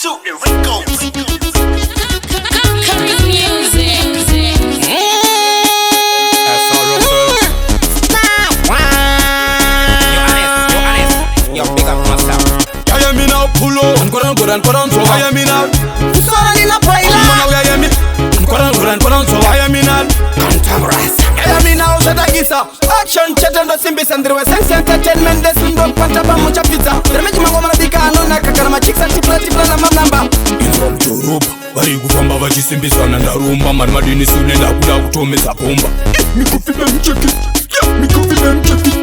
Super Rico. Curry music. That's all Russell. Yo, big up myself. You hear me now, pull up. And go down, so You hear me now. Solo ni la baila. You hear me. and go down, so You hear me now. Contemporary. You hear me now, zeta gisa. Action chat ndo simbi sandriwe sense entertainment desindo pata ba mucha pizza. Remeji mango manadikano na kakara machiksa tipla na mamnamba. Inzwa mchoroba vari kufamba vachisimbisana ndarumba mari madini sune ndakuda kutomedza bomba Mikufile mcheki.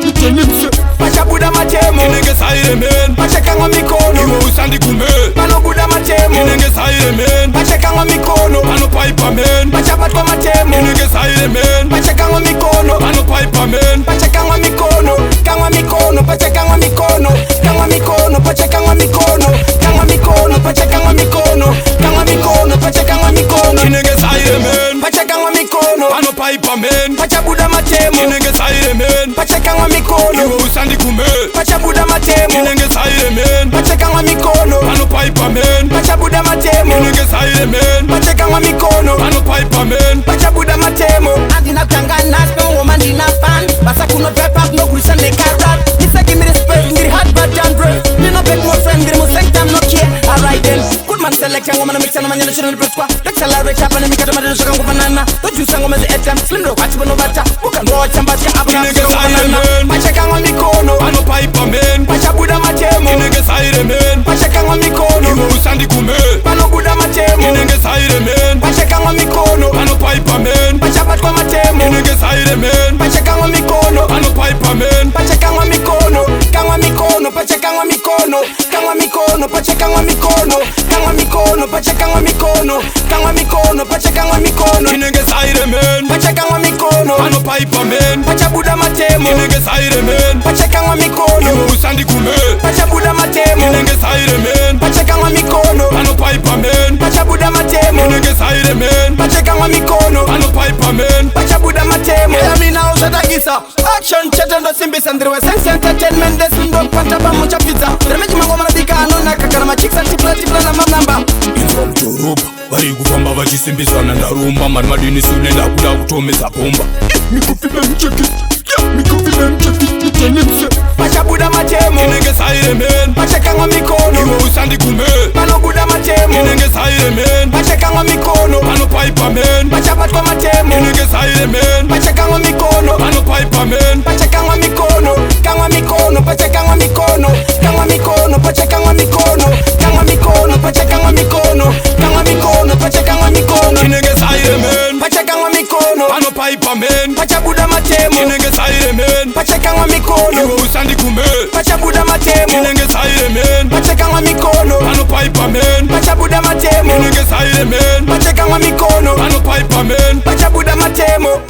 Michenimse. Pachabuda matemo. inenge saire men Pachakangwa mikono. iwe usandikume Panobuda matemo. inenge saire men Pachakangwa mikono. panopaipa men Pachabatwa matemo. inenge saire men Pachakangwa mikono. panopaipa men Pachakangwa mikono. Kangwa mikono. Pachakangwa mikono. Kangwa mikono. Pachakangwa mikono. Kangwa mikono. Pachakangwa mikono. Kangwa mikono. Pachakangwa mikono. inenge saire men Pachakangwa mikono. panopaipa men Pachabuda matemo. inenge saire men Pachakangwa mikono. iwe usandikume Pachabuda matemo. inenge saire men Pachakangwa mikono. panopaipa men Pachabuda matemo. inenge saire men Pachakangwa mikono. panopaipa men Pachabuda matemo. Andina tangana, no woman dina fan. Basa kuno pepper, no grisha ne karat. Nisa give me respect, ngiri hard bad and brave. Nina beg more friend, ngiri mo select I'm not care. Alright then, good man select and woman mix and man yana shino preskwa. Accelerate up and make it a matter of sugar banana. Don't you sang woman the etam, slim no watch no bata. Who can watch and bacha abana Inenge sugar saire banana. men Pachakangwa mikono. panopaipa men Pachabuda matemo. inenge saire men Pachakangwa mikono. iwe usandikume Panobuda matemo. inenge saire men Pachakangwa mikono. panopaipa men Pachabatwa matemo. inenge saire men Pachakangwa mikono. panopaipa men Pachakangwa mikono. Kangwa mikono. Pachakangwa mikono. Kangwa mikono. Pachakangwa mikono. Kangwa mikono. Pachakangwa mikono. Kangwa mikono. Pachakangwa mikono. inenge saire men Pachakangwa mikono. panopaipa men Pachabuda matemo. inenge saire men Pachakangwa mikono. iwe usandikume Pachabuda matemo. inenge saire men Pachakangwa mikono. panopaipa men Pachabuda matemo. inenge saire men Pachakangwa mikono. panopaipa men Pachabuda matemo. Yami na uzatagisa. Action chat ndo simbi sandriwe sense entertainment desindo pata ba mucha pizza. Remeji mango manadikano na kakara machiksa tipla na mamnamba. inzwa mchoroba vari kufamba vachisimbisana ndarumba mari madini sune ndakuda kutomedza bomba Mikufile mcheki. Michenimse. Pachabuda matemo. inenge saire men Pachakangwa mikono. iwe usandikume Panobuda matemo. inenge saire men Pachakangwa mikono. panopaipa men Pachabatwa matemo. inenge saire men Pachakangwa mikono. panopaipa men Pachakangwa mikono. Kangwa mikono. Pachakangwa mikono. Kangwa mikono. Pachakangwa mikono. Kangwa mikono. Pachakangwa mikono. Kangwa mikono. Pachakangwa mikono. inenge saire men Pachakangwa mikono. panopaipa men Pachabuda matemo. inenge saire men Pachakangwa mikono. iwe usandikume Pachabuda matemo. inenge saire men Pachakangwa mikono. panopaipa men Pachabuda matemo. inenge saire men Pachakangwa mikono. panopaipa men Pachabuda matemo.